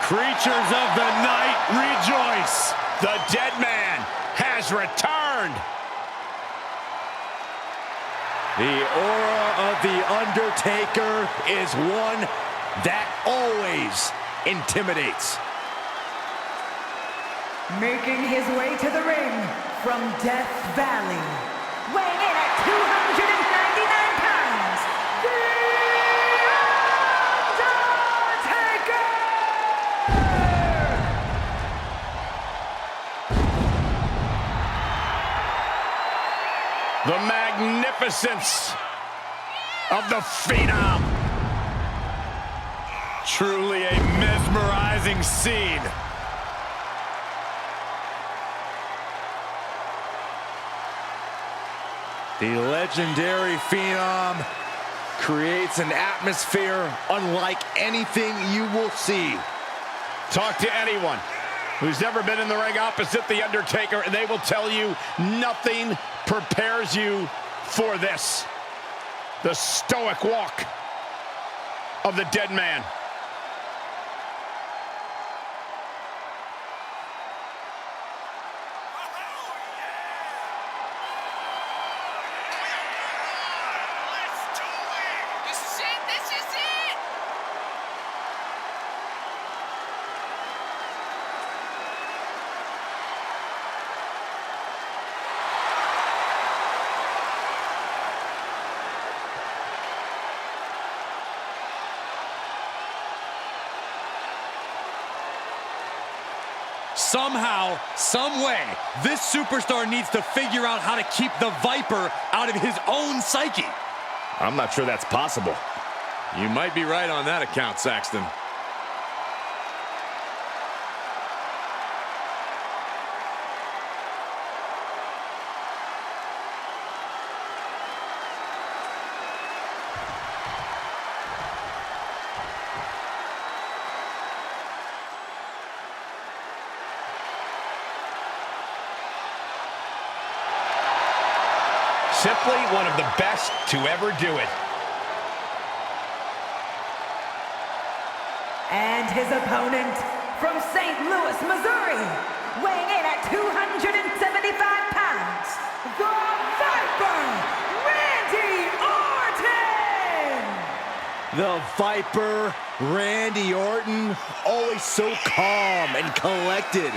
Creatures of the night, rejoice! The Deadman has returned! The aura of the Undertaker is one that always intimidates. Making his way to the ring from Death Valley, weighing in at 299 pounds, The Undertaker! The magnificence of the Phenom. Truly a mesmerizing scene. The legendary Phenom creates an atmosphere unlike anything you will see. Talk to anyone who's ever been in the ring opposite The Undertaker, and they will tell you nothing prepares you for this. The stoic walk of the Deadman. Somehow, some way, this superstar needs to figure out how to keep the Viper out of his own psyche. I'm not sure that's possible. You might be right on that account, Saxton. Simply one of the best to ever do it. And his opponent from St. Louis, Missouri, weighing in at 275 pounds, the Viper, Randy Orton! The Viper, Randy Orton, always so calm and collected.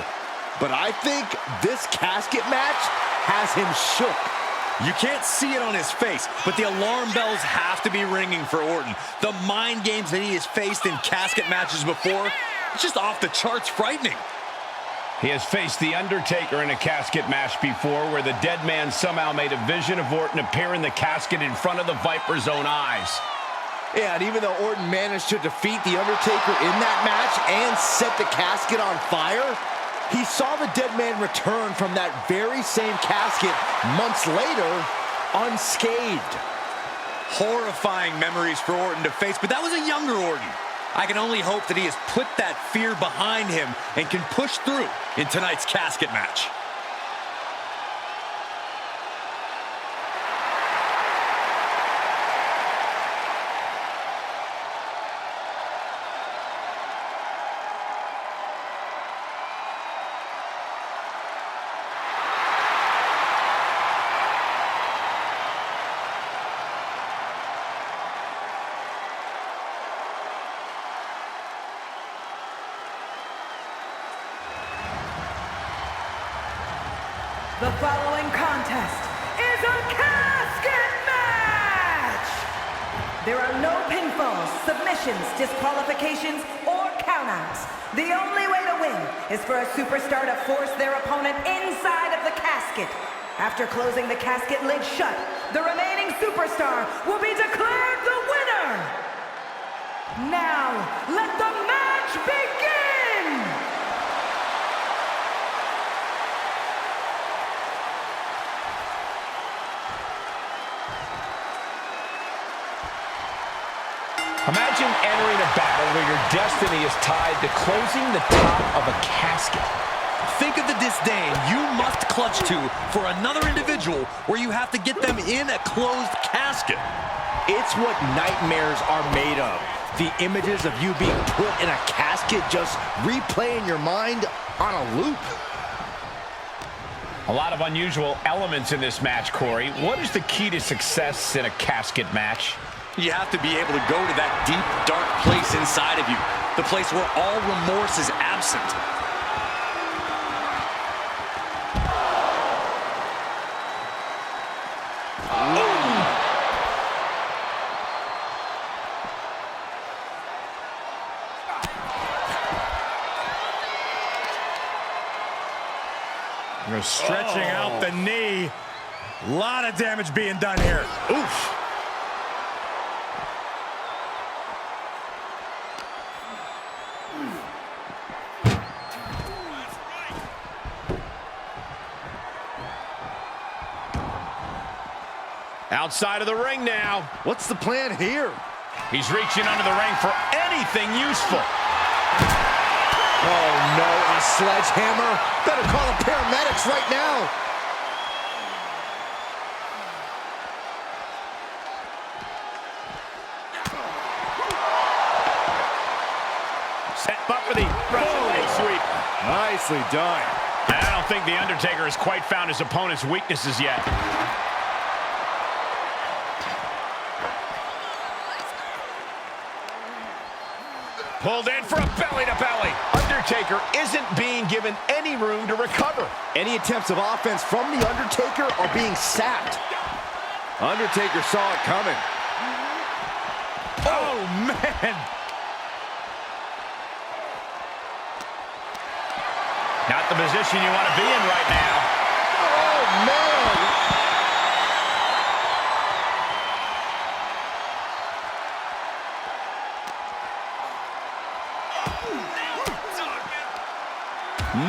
But I think this casket match has him shook. You can't see it on his face, but the alarm bells have to be ringing for Orton. The mind games that he has faced in casket matches before, it's just off the charts frightening. He has faced The Undertaker in a casket match before where the Deadman somehow made a vision of Orton appear in the casket in front of the Viper's own eyes. Yeah, and even though Orton managed to defeat The Undertaker in that match and set the casket on fire, he saw the Deadman return from that very same casket months later unscathed. Horrifying memories for Orton to face, but that was a younger Orton. I can only hope that he has put that fear behind him and can push through in tonight's casket match. The following contest is a casket match! There are no pinfalls, submissions, disqualifications, or countouts. The only way to win is for a superstar to force their opponent inside of the casket. After closing the casket lid shut, the remaining superstar will be declared the winner! Now, let the match begin! Imagine entering a battle where your destiny is tied to closing the top of a casket. Think of the disdain you must clutch to for another individual where you have to get them in a closed casket. It's what nightmares are made of. The images of you being put in a casket just replay in your mind on a loop. A lot of unusual elements in this match, Corey. What is the key to success in a casket match? You have to be able to go to that deep, dark place inside of you. The place where all remorse is absent. Stretching out the knee. A lot of damage being done here. Oof. Outside of the ring now. What's the plan here? He's reaching under the ring for anything useful. Oh no, a sledgehammer? Better call the paramedics right now. Set up for the Russian leg sweep. Nicely done. I don't think the Undertaker has quite found his opponent's weaknesses yet. Pulled in for a belly-to-belly. Undertaker isn't being given any room to recover. Any attempts of offense from the Undertaker are being sapped. Undertaker saw it coming. Oh, man. Not the position you want to be in right now. Oh, man.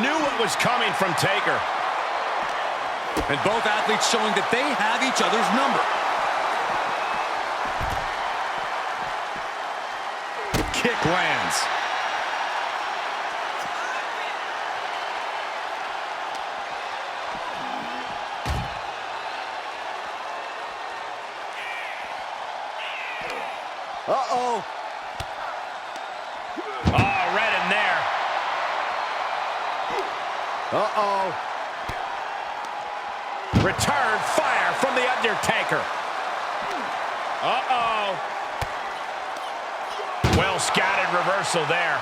Knew what was coming from Taker. And both athletes showing that they have each other's number. Kick lands. Uh-oh. Oh, right in there. Uh-oh. Return fire from the Undertaker. Uh-oh. Well scattered reversal there.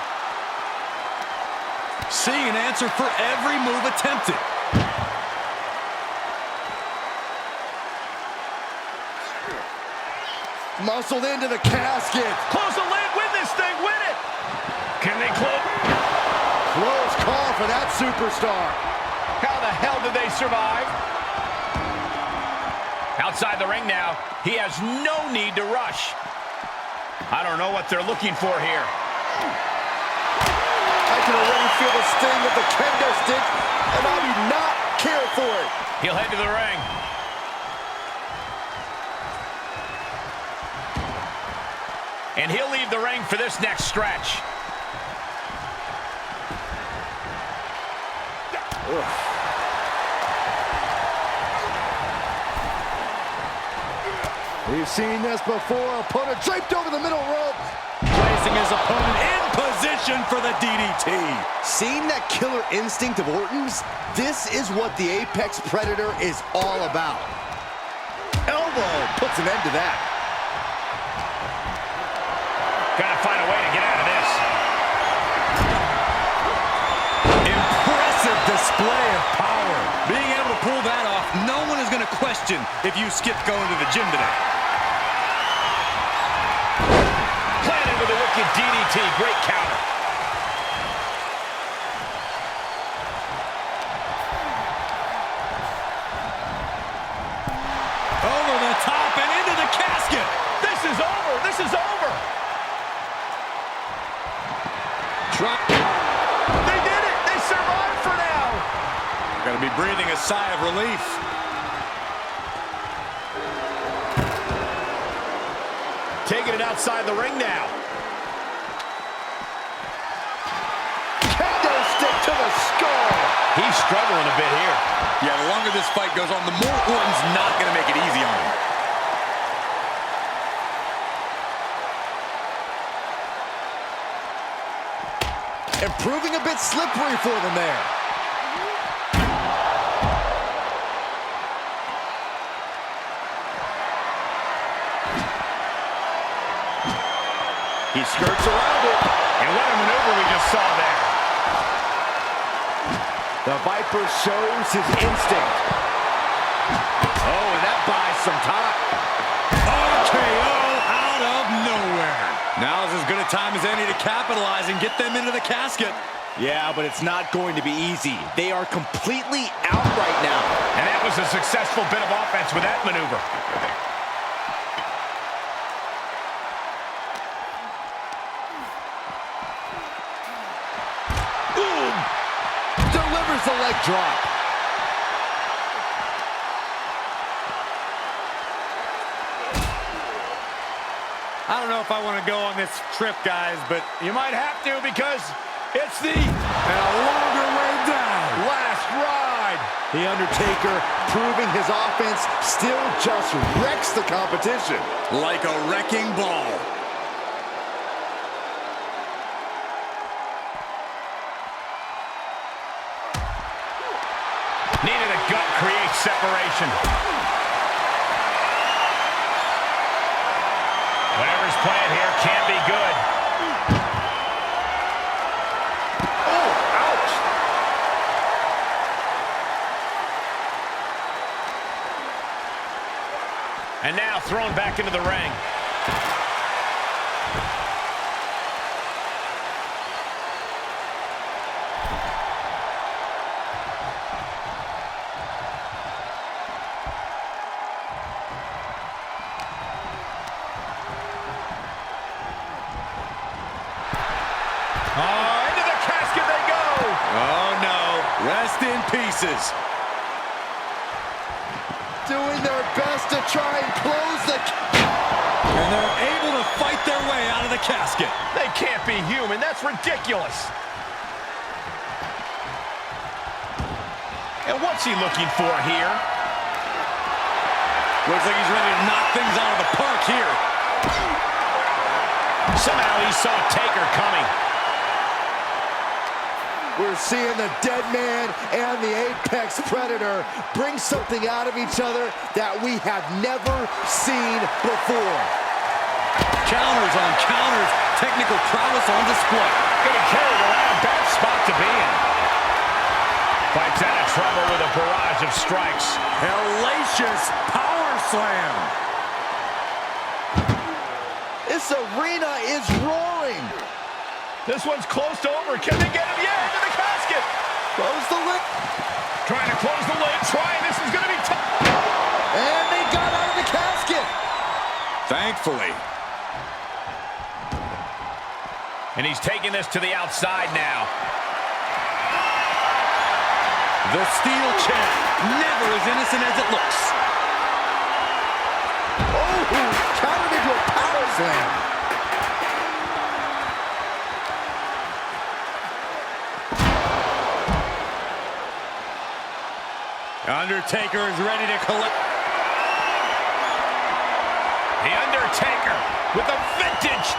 Seeing an answer for every move attempted. Muscled into the casket. Close the lid, win this thing, win it. Can they close? Close call for that superstar. How the hell did they survive? Outside the ring now, he has no need to rush. I don't know what they're looking for here. I can already feel the sting of the kendo stick, and I do not care for it. He'll head to the ring. And he'll leave the ring for this next stretch. We've seen this before. Opponent draped over the middle rope. Placing his opponent in position for the DDT. Seeing that killer instinct of Orton's, this is what the Apex Predator is all about. Elbow puts an end to that. Gotta find a way to get out of this. Impressive display of power. Being able to pull that off, no one is going to question if you skipped going to the gym today. Planted with a wicked DDT. Great counter. Over the top and into the casket. This is over. This is over. They did it. They survived for now. Got to be breathing a sigh of relief. Taking it outside the ring now. Kendo stick to the skull. He's struggling a bit here. Yeah, the longer this fight goes on, the more Orton's not going to make it easy on him. and proving a bit slippery for them there. He skirts around it. And what a maneuver we just saw there. The Viper shows his instinct. Oh, and that buys some time. RKO out of nowhere. Now is as good a time as any to capitalize and get them into the casket. Yeah, but it's not going to be easy. They are completely out right now. And that was a successful bit of offense with that maneuver. Boom! Delivers the leg drop. I don't know if I want to go on this trip, guys, but You might have to because it's the longer way down. last ride. The Undertaker proving his offense still just wrecks the competition. Like a wrecking ball. Needed a gut create separation. Whatever's playing here can be good. Oh, ouch! And now thrown back into the ring. Oh, into the casket they go. Oh, no. Rest in pieces. Doing their best to try and close the... And they're able to fight their way out of the casket. They can't be human. That's ridiculous. And what's he looking for here? Looks like he's ready to knock things out of the park here. Somehow he saw Taker coming. We're seeing the Deadman and the Apex Predator bring something out of each other that we have never seen before. Counters on counters. Technical prowess on display. Getting carried around. Bad spot to be in. Fights out of trouble with a barrage of strikes. Hellacious power slam. This arena is roaring. This one's close to over. Can they get him? Yeah, into the casket. Close the lid. Trying to close the lid. Trying. This is going to be tough. And they got out of the casket. Thankfully. And he's taking this to the outside now. The steel chair. Never as innocent as it looks. Oh, countered into a power slam. Undertaker is ready to collect. The Undertaker with a vintage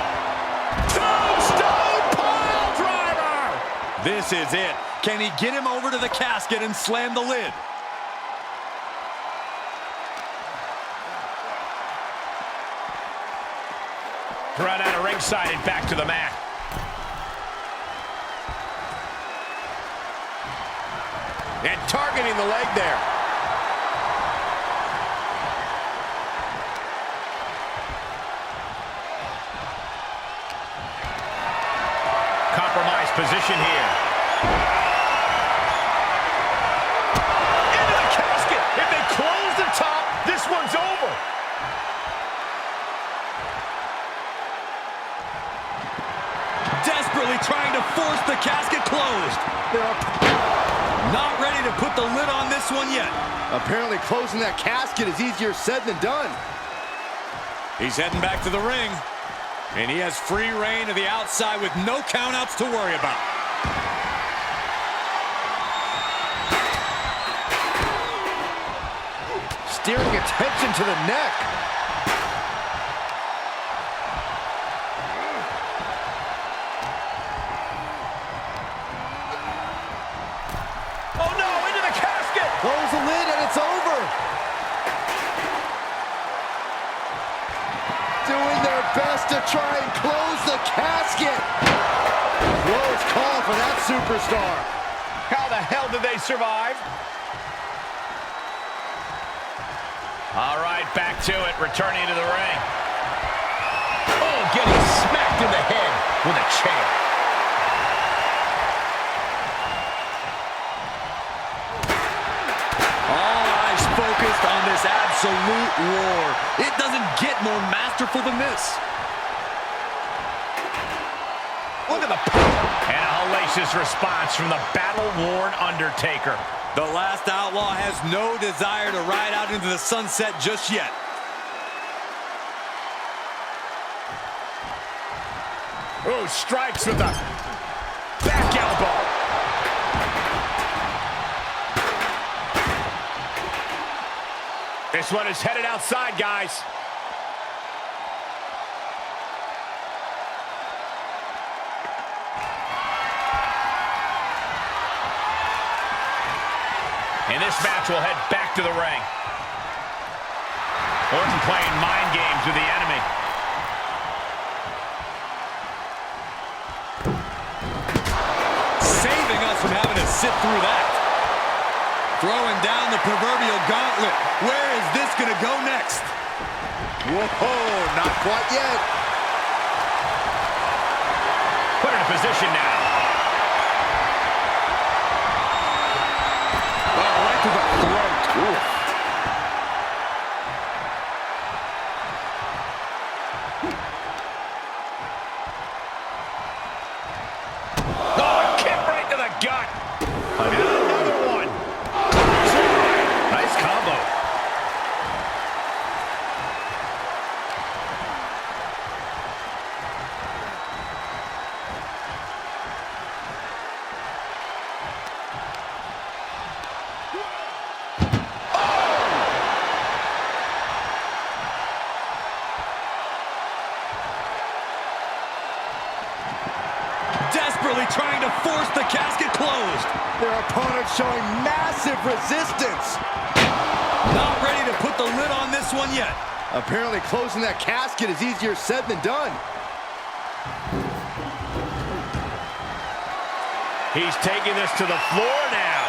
tombstone pile driver. This is it. Can he get him over to the casket and slam the lid? Run out of ringside and back to the mat. And targeting the leg there. Compromised position here. Into the casket. If they close the top, this one's over. Desperately trying to force the casket closed. Not ready to put the lid on this one yet. Apparently closing that casket is easier said than done. He's heading back to the ring. And he has free reign to the outside with no countouts to worry about. Steering attention to the neck. best to try and close the casket. Close call for that superstar. How the hell did they survive? All right, back to it, returning to the ring. Oh, getting smacked in the head with a chair. All eyes focused on this absolute war. It doesn't get more masterful than this. Look at the power. And a hellacious response from the battle-worn Undertaker. The last outlaw has no desire to ride out into the sunset just yet. Ooh, strikes with the back elbow. This one is headed outside, guys. And this match will head back to the ring. Orton playing mind games with the enemy. Saving us from having to sit through that. Throwing down the proverbial gauntlet. Where is this going to go next? Whoa, not quite yet. Put in a position now. To the throat. Ooh. Oh, kick right to the gut. Another one. Nice combo. Desperately trying to force the casket closed. Their opponent showing massive resistance. Not ready to put the lid on this one yet. Apparently closing that casket is easier said than done. He's taking this to the floor now.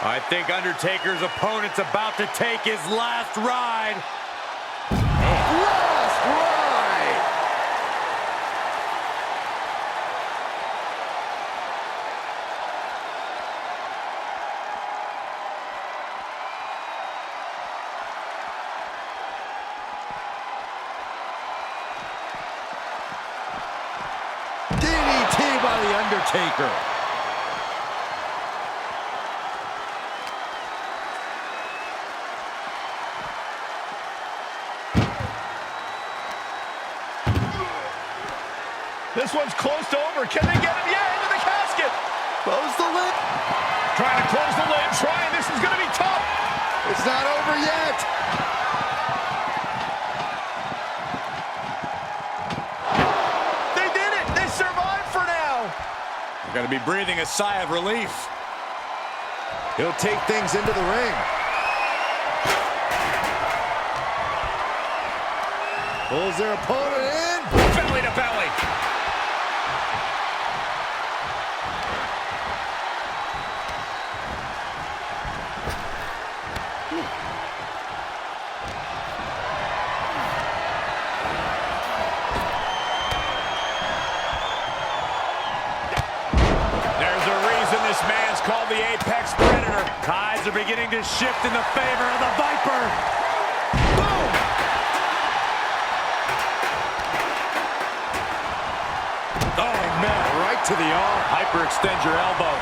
I think Undertaker's opponent's about to take his last ride. Last ride. DDT by the Undertaker. This one's close to over. Can they get him? Yeah, into the casket. Close the lid. Trying to close the lid. Trying. This is going to be tough. It's not over yet. They did it. They survived for now. You're going to be breathing a sigh of relief. He'll take things into the ring. Pulls their opponent in. Belly to belly. There's a reason this man's called the Apex Predator. Tides are beginning to shift in the favor of the Viper. Boom! Oh, man. Right to the arm. Hyperextend your elbow.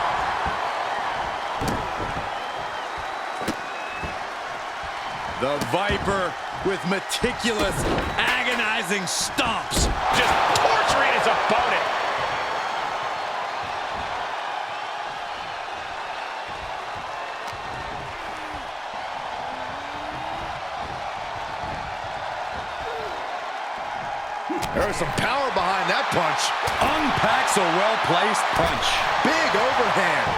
The Viper with meticulous, agonizing stomps. Just torturing his opponent. There's some power behind that punch. Unpacks a well-placed punch. Big overhand.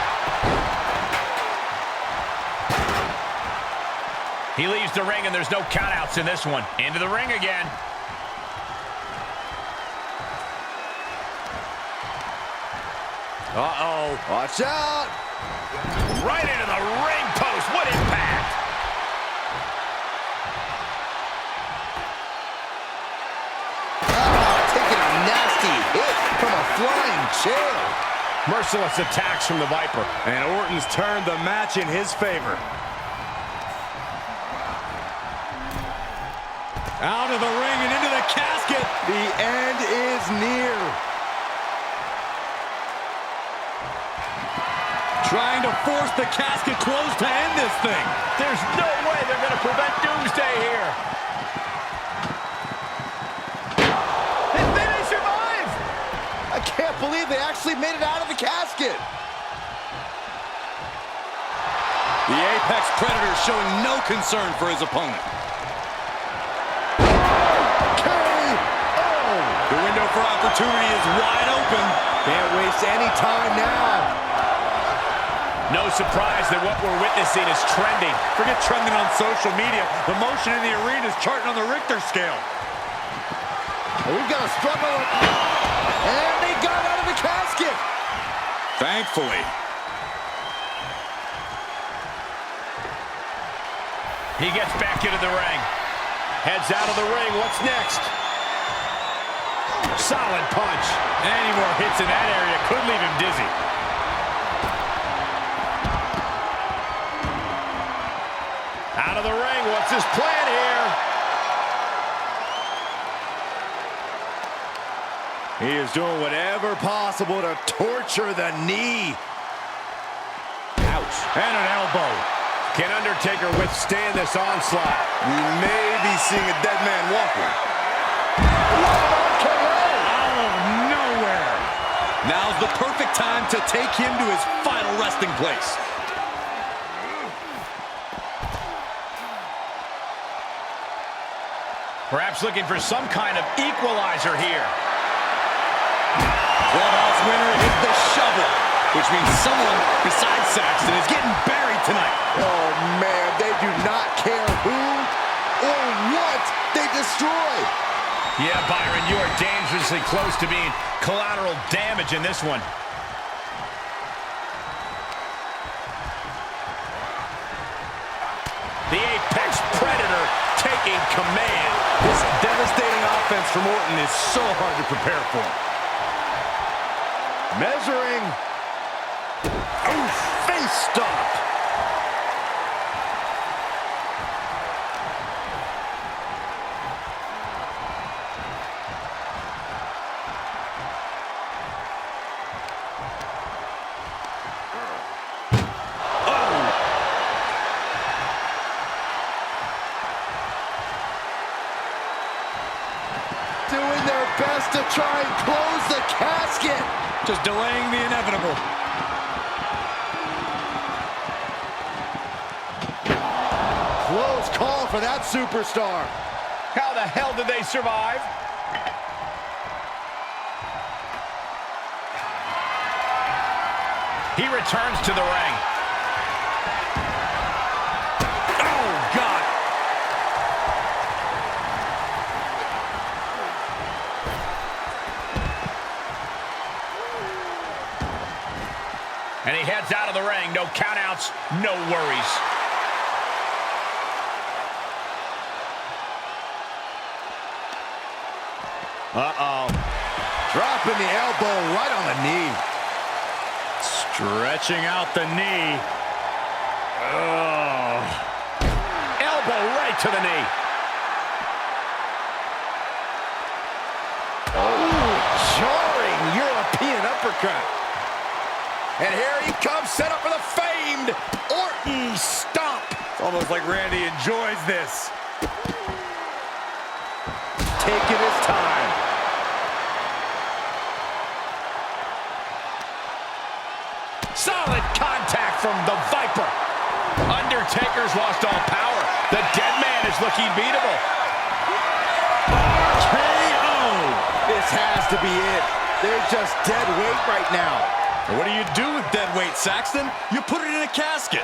He leaves the ring, and there's no countouts in this one. Into the ring again. Uh-oh. Watch out. Right into the ring post. What impact. Taking a nasty hit from a flying chair. Merciless attacks from the Viper. And Orton's turned the match in his favor. Out of the ring and into the casket. The end is near. Trying to force the casket closed to end this thing. There's no way they're going to prevent Doomsday here. And then they survive. I can't believe they actually made it out of the casket. The Apex Predator showing no concern for his opponent. The window for opportunity is wide open. Can't waste any time now. No surprise that what we're witnessing is trending. Forget trending on social media. The motion in the arena is charting on the Richter scale. We've got a struggle. And they got out of the casket. Thankfully. He gets back into the ring. Heads out of the ring. What's next? Solid punch. Any more hits in that area could leave him dizzy. Out of the ring. What's his plan here? He is doing whatever possible to torture the knee. Ouch. And an elbow. Can Undertaker withstand this onslaught? We may be seeing a dead man walking. Out of nowhere. Now's the perfect time to take him to his final resting place. Perhaps looking for some kind of equalizer here. Clubhouse winner hit the shovel, which means someone besides Saxton is getting buried tonight. Oh, man, they do not care who or what they destroy. Yeah, Byron, you are dangerously close to being collateral damage in this one. The Apex Predator taking command. This devastating offense from Orton is so hard to prepare for. Measuring. Oh, face stop. Doing their best to try and close the casket. Just delaying the inevitable. Close call for that superstar. How the hell did they survive? He returns to the ring. Oh, God. And he heads out of the ring. No countouts, no worries. Uh-oh. Dropping the elbow right on the knee. Stretching out the knee. Oh. Elbow right to the knee. Oh, jarring European uppercut. And here he comes, set up for the famed Orton stomp. It's almost like Randy enjoys this. Taking his time. Solid contact from the Viper. Undertaker's lost all power. The Deadman is looking beatable. KO. This has to be it. They're just dead weight right now. And what do you do with dead weight, Saxton? You put it in a casket.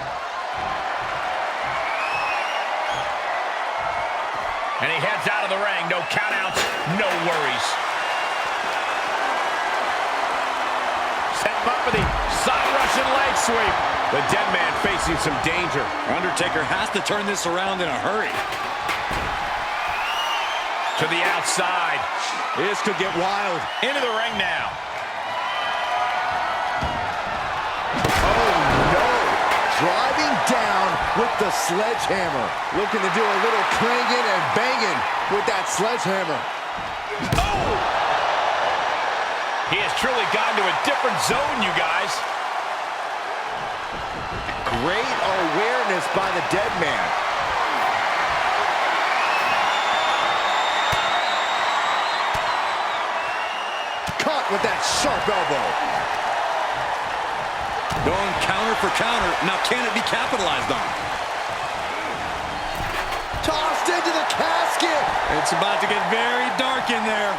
And he heads out of the ring. No countouts, no worries. Set him up for the side Russian leg sweep. The Deadman facing some danger. Undertaker has to turn this around in a hurry. To the outside. This could get wild. Into the ring now. Oh, no. Driving down with the sledgehammer. Looking to do a little clanging and banging with that sledgehammer. Oh! He has truly gotten to a different zone, you guys. Great awareness by the Deadman. Caught with that sharp elbow. Going counter for counter. Now can it be capitalized on? Tossed into the casket. It's about to get very dark in there.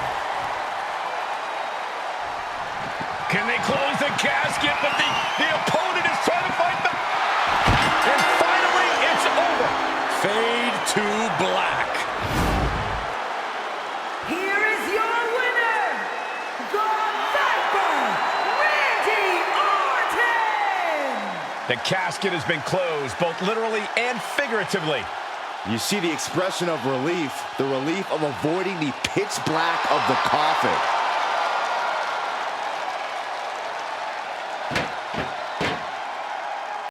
Can they close the casket? But the opponent is trying to fight back. And finally, it's over. Fade to black. Here is your winner, the Viper, Randy Orton! The casket has been closed, both literally and figuratively. You see the expression of relief, the relief of avoiding the pitch black of the coffin.